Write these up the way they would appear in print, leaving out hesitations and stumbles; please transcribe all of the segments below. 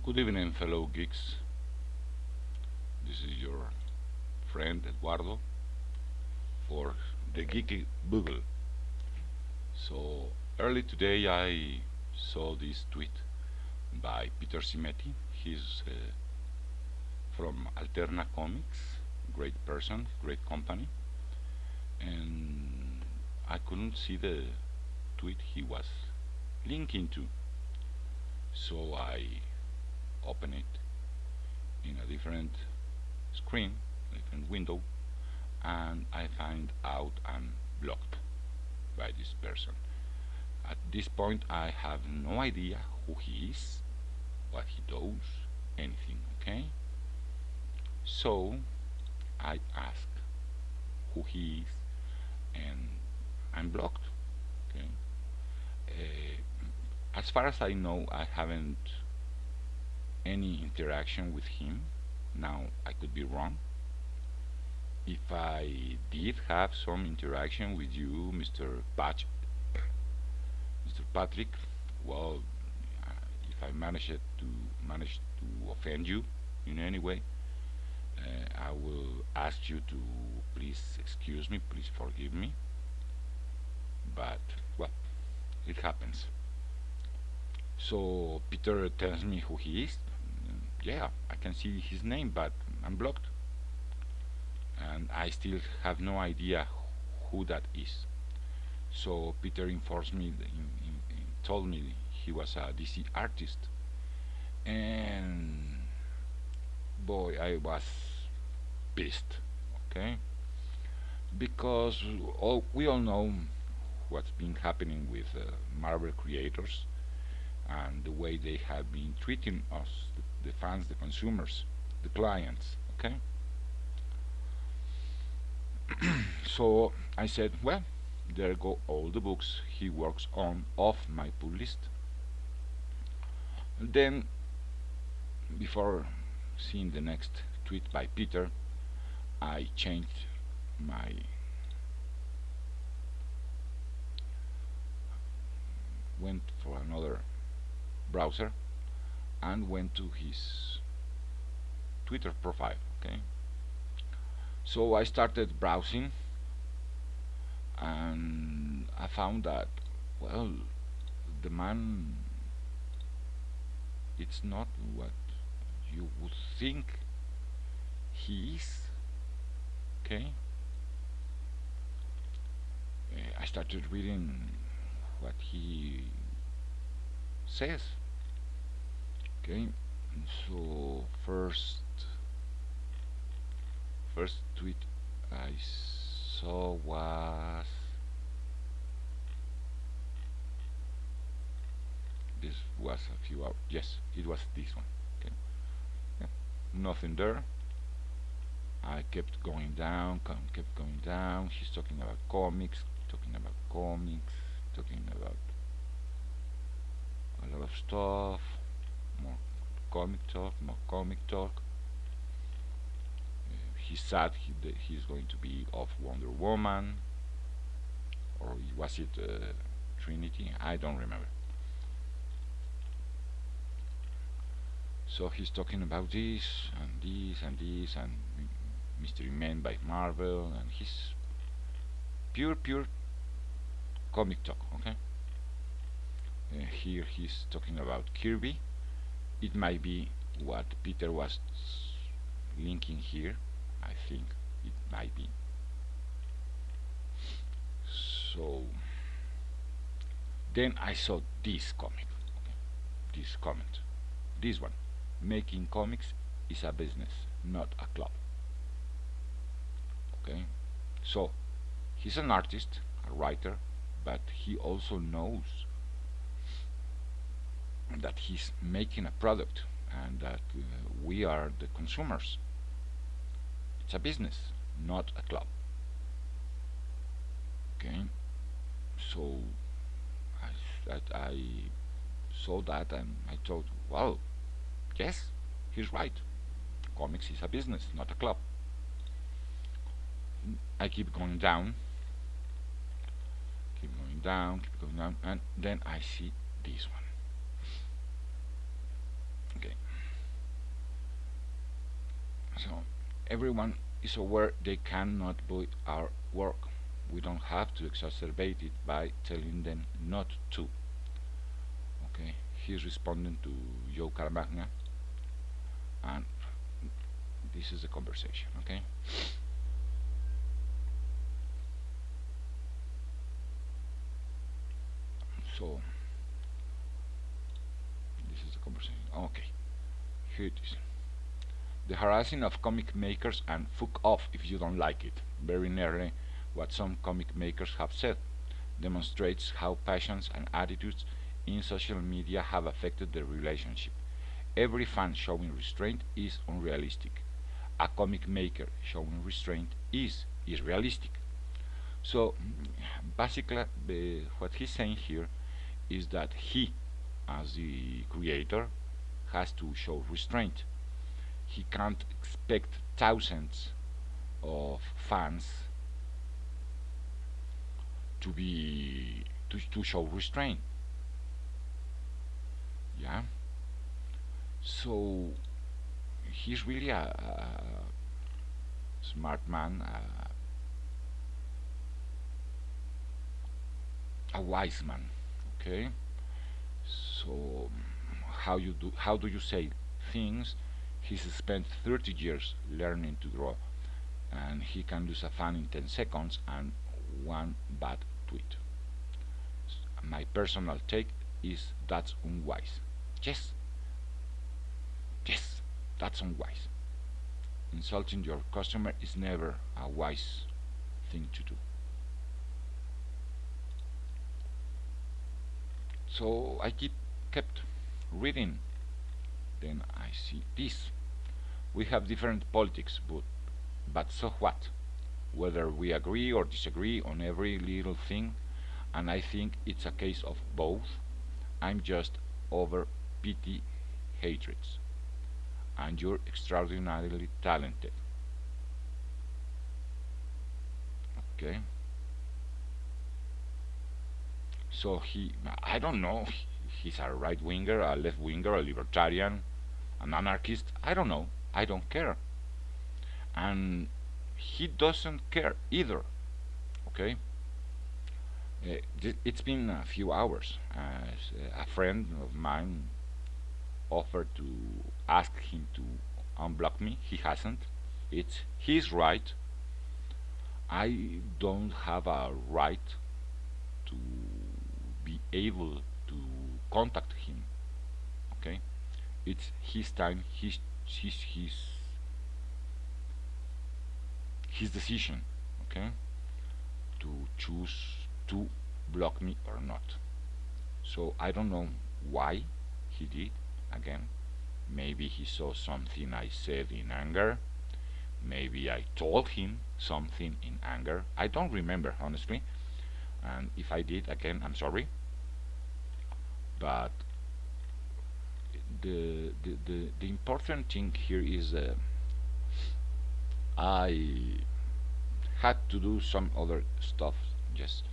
Good evening, fellow geeks. This is your friend Eduardo for the Geeky Google. So, early today I saw this tweet by Peter Simetti. He's from Alterna Comics, great person, great company, and I couldn't see the tweet he was linking to. So I opened it in a different screen, different window, and I find out I'm blocked by this person. At this point, I have no idea who he is, what he does, anything, okay? So I ask who he is, and I'm blocked, okay? As far as I know, I haven't any interaction with him. Now, I could be wrong. If I did have some interaction with you, Mr. Patrick, well, if I managed to offend you in any way, I will ask you to please excuse me, please forgive me. But well, it happens. So Peter tells me who he is. Yeah, I can see his name, but I'm blocked, and I still have no idea who that is. So Peter informs me, told me he was a DC artist, and boy, I was pissed. Okay, because we all know what's been happening with Marvel creators and the way they have been treating us, the fans, the consumers, the clients. Okay, so I said, well, there go all the books he works on off my pull list. And then, before seeing the next tweet by Peter, I changed my went for another browser and went to his Twitter profile. Okay, so I started browsing, and I found that, well, the man, it's not what you would think he is. Okay, I started reading what he says. Okay, so first tweet I saw was this was a few hours. Yes, it was this one. Okay, yeah, nothing there. I kept going down, kept going down. He's talking about comics, talking about comics, talking about a lot of stuff, more comic talk. He said he's going to be off Wonder Woman, or was it Trinity? I don't remember. So he's talking about this and this and this and Mystery Men by Marvel, and he's pure comic talk. Okay. Here he's talking about Kirby. It might be what Peter was linking here. I think it might be. So then I saw this comic, okay, this comment, this one. Making comics is a business, not a club. Okay, so he's an artist, a writer, but he also knows that he's making a product and that we are the consumers. It's a business, not a club. Okay, so I saw that and I thought, well, yes, he's right. Comics is a business, not a club. I keep going down, keep going down, and then I see this one. Okay, So everyone is aware they cannot buy our work. We don't have to exacerbate it by telling them not to. Okay, he's responding to Joe Caramagna, and this is the conversation. Okay. So this is the conversation. Okay, here it is. The harassing of comic makers and fuck off if you don't like it. Very nearly what some comic makers have said demonstrates how passions and attitudes in social media have affected the relationship. Every fan showing restraint is unrealistic. A comic maker showing restraint is realistic. So basically, what he's saying here is that he, as the creator, has to show restraint. He can't expect thousands of fans to show restraint. Yeah. So he's really a smart man, a wise man. Okay. So how do you say things? He's spent 30 years learning to draw, and he can lose a fan in 10 seconds and one bad tweet. My personal take is that's unwise. Yes, yes, that's unwise. Insulting your customer is never a wise thing to do. So I kept reading. Then I see this. We have different politics, but so what? Whether we agree or disagree on every little thing, and I think it's a case of both. I'm just over petty hatreds, and you're extraordinarily talented. Okay? So I don't know, he's a right winger, a left winger, a libertarian, an anarchist. I don't know. I don't care. And he doesn't care either. Okay? It's been a few hours. A friend of mine offered to ask him to unblock me. He hasn't. It's his right. I don't have a right to be able to contact him. Okay? It's his time, his decision. Okay? To choose to block me or not. So I don't know why he did. Again, maybe he saw something I said in anger. Maybe I told him something in anger. I don't remember, honestly. And if I did, again, I'm sorry. But the important thing here is I had to do some other stuff. Yes.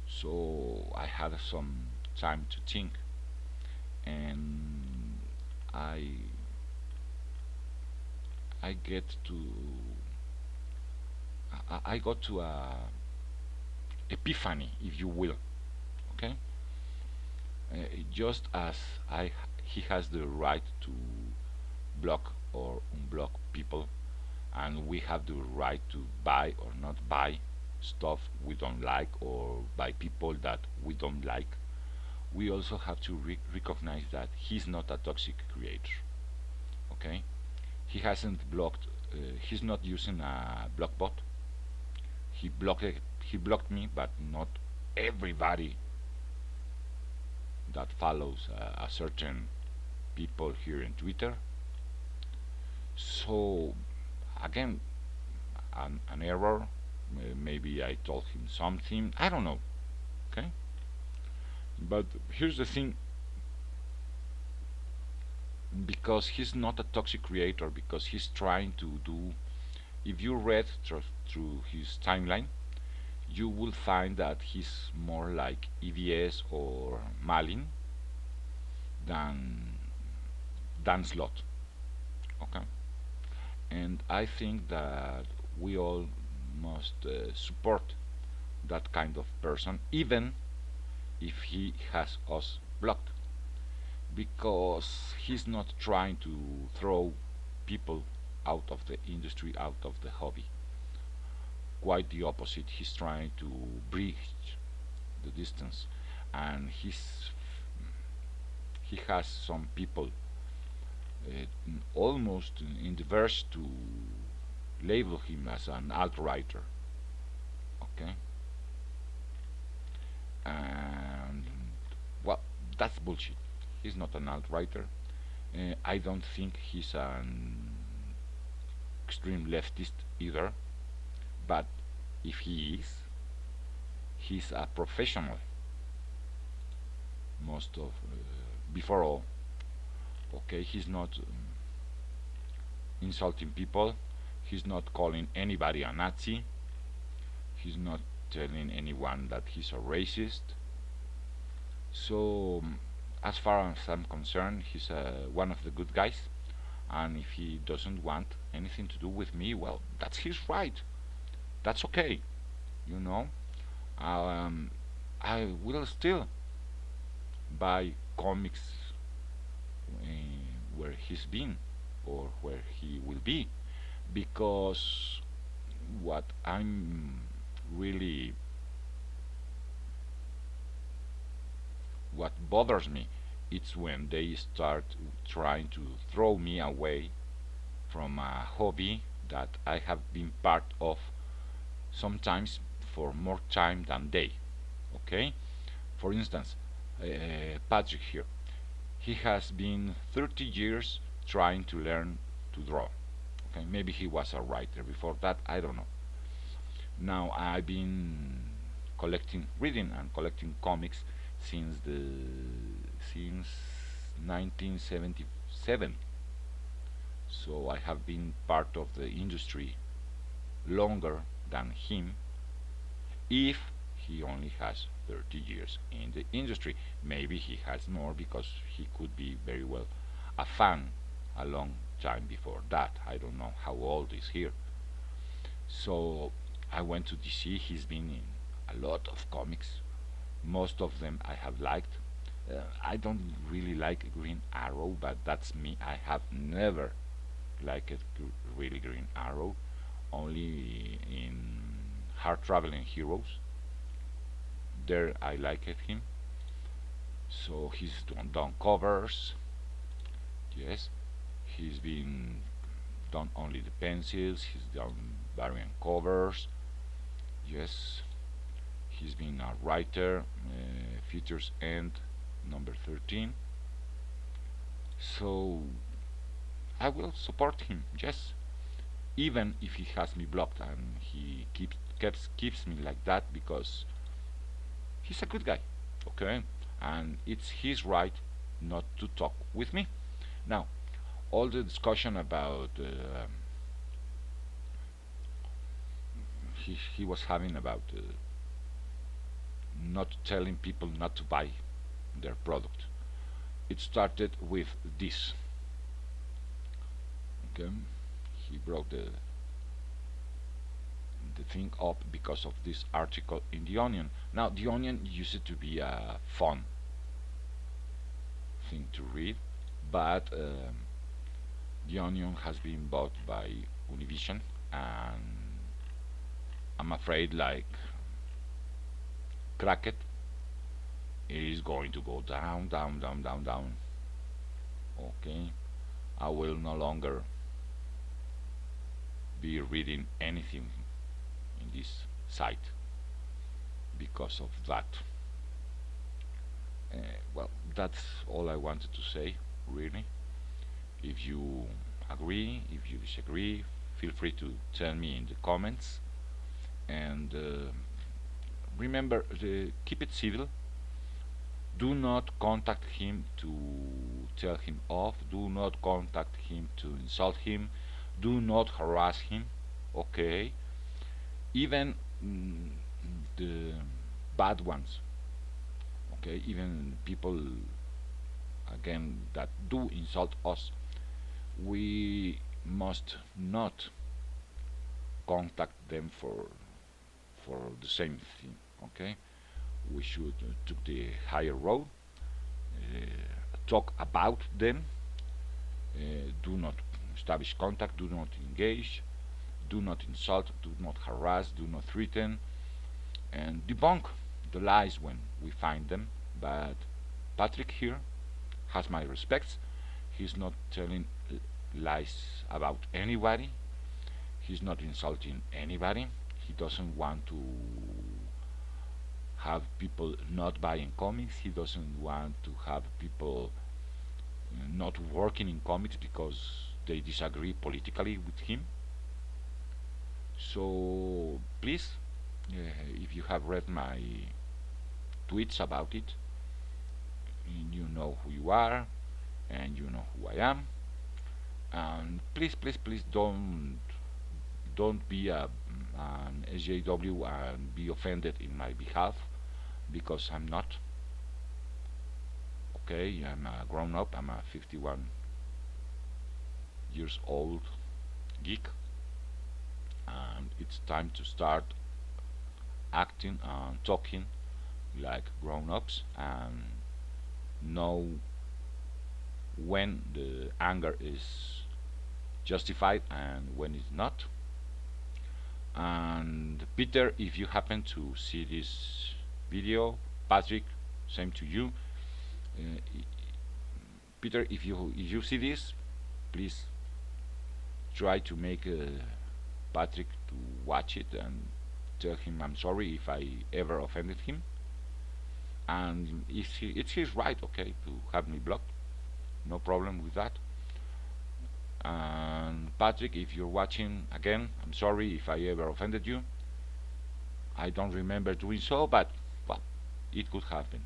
So I had some time to think, and I I get to I got to a epiphany, if you will. Okay, just as I he has the right to block or unblock people, and we have the right to buy or not buy stuff we don't like or buy people that we don't like. We also have to recognize that he's not a toxic creator. Okay, he hasn't blocked. He's not using a blockbot. He blocked me, but not everybody that follows a certain people here in Twitter. So again, an error. Maybe I told him something. I don't know. Okay, but here's the thing. Because he's not a toxic creator, because he's trying to do. If you read through his timeline, you will find that he's more like EVS or Malin than Dan Slot. Okay, and I think that we all must support that kind of person, even if he has us blocked, because he's not trying to throw people out of the industry, out of the hobby. Quite the opposite. He's trying to bridge the distance, and he has some people almost in the verge to label him as an alt-writer. Okay, and well, that's bullshit. He's not an alt-writer. I don't think he's an extreme leftist either, but if he is, he's a professional. Most of before all, okay, he's not insulting people. He's not calling anybody a Nazi. He's not telling anyone that he's a racist. So, as far as I'm concerned, he's one of the good guys. And if he doesn't want anything to do with me, well, that's his right. That's okay, you know. I will still buy comics where he's been or where he will be, because what I'm really what bothers me it's when they start trying to throw me away from a hobby that I have been part of, sometimes for more time than they. Okay, for instance, Patrick here, he has been 30 years trying to learn to draw. Okay, maybe he was a writer before that, I don't know. Now I've been reading and collecting comics since 1977. So I have been part of the industry longer than him, if he only has 30 years in the industry. Maybe he has more, because he could be very well a fan a long time before that. I don't know how old is here. So I went to DC. He's been in a lot of comics. Most of them I have liked. I don't really like Green Arrow, but that's me. I have never liked really Green Arrow. Only in Hard Traveling Heroes. There I liked him. So he's done covers. Yes, he's been done only the pencils. He's done variant covers. Yes, he's been a writer. Features End number 13. So I will support him. Yes, even if he has me blocked, and he keeps me like that, because he's a good guy. Okay, and it's his right not to talk with me. Now, all the discussion about he was having about not telling people not to buy their product. It started with this. Okay, he brought the thing up because of this article in The Onion. Now, The Onion used to be a fun thing to read, but The Onion has been bought by Univision, and I'm afraid, like Cracket, it is going to go down, down, down, down, down. Okay, I will no longer be reading anything in this site because of that. Well, that's all I wanted to say, really. If you agree, if you disagree, feel free to tell me in the comments. And remember, keep it civil. Do not contact him to tell him off. Do not contact him to insult him. Do not harass him. Okay, even the bad ones. Okay, even people, again, that do insult us, we must not contact them for the same thing. Okay, we should take the higher road, talk about them, do not establish contact, do not engage, do not insult, do not harass, do not threaten, and debunk the lies when we find them. But Patrick here has my respects. He's not telling lies about anybody. He's not insulting anybody. He doesn't want to have people not buying comics. He doesn't want to have people not working in comics because they disagree politically with him. So please, if you have read my tweets about it, you know who you are and you know who I am. And please, please, please don't be an SJW and be offended in my behalf, because I'm not. Okay, I'm a grown up. I'm a 51 years old geek, and it's time to start acting and talking like grown-ups and know when the anger is justified and when it's not. And Peter, if you happen to see this video, Patrick, same to you. Uh, Peter, if you see this, please try to make Patrick to watch it and tell him I'm sorry if I ever offended him. And it's his right, okay, to have me blocked. No problem with that. And Patrick, if you're watching, again, I'm sorry if I ever offended you. I don't remember doing so, but well, it could happen.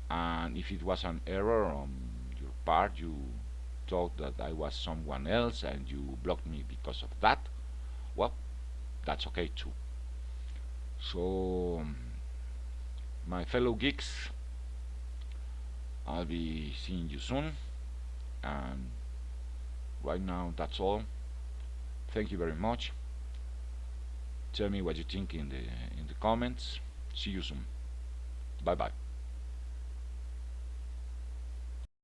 And if it was an error on your part, you thought that I was someone else and you blocked me because of that, well, that's okay too. So, my fellow geeks, I'll be seeing you soon, and right now that's all. Thank you very much. Tell me what you think in the comments. See you soon. Bye bye.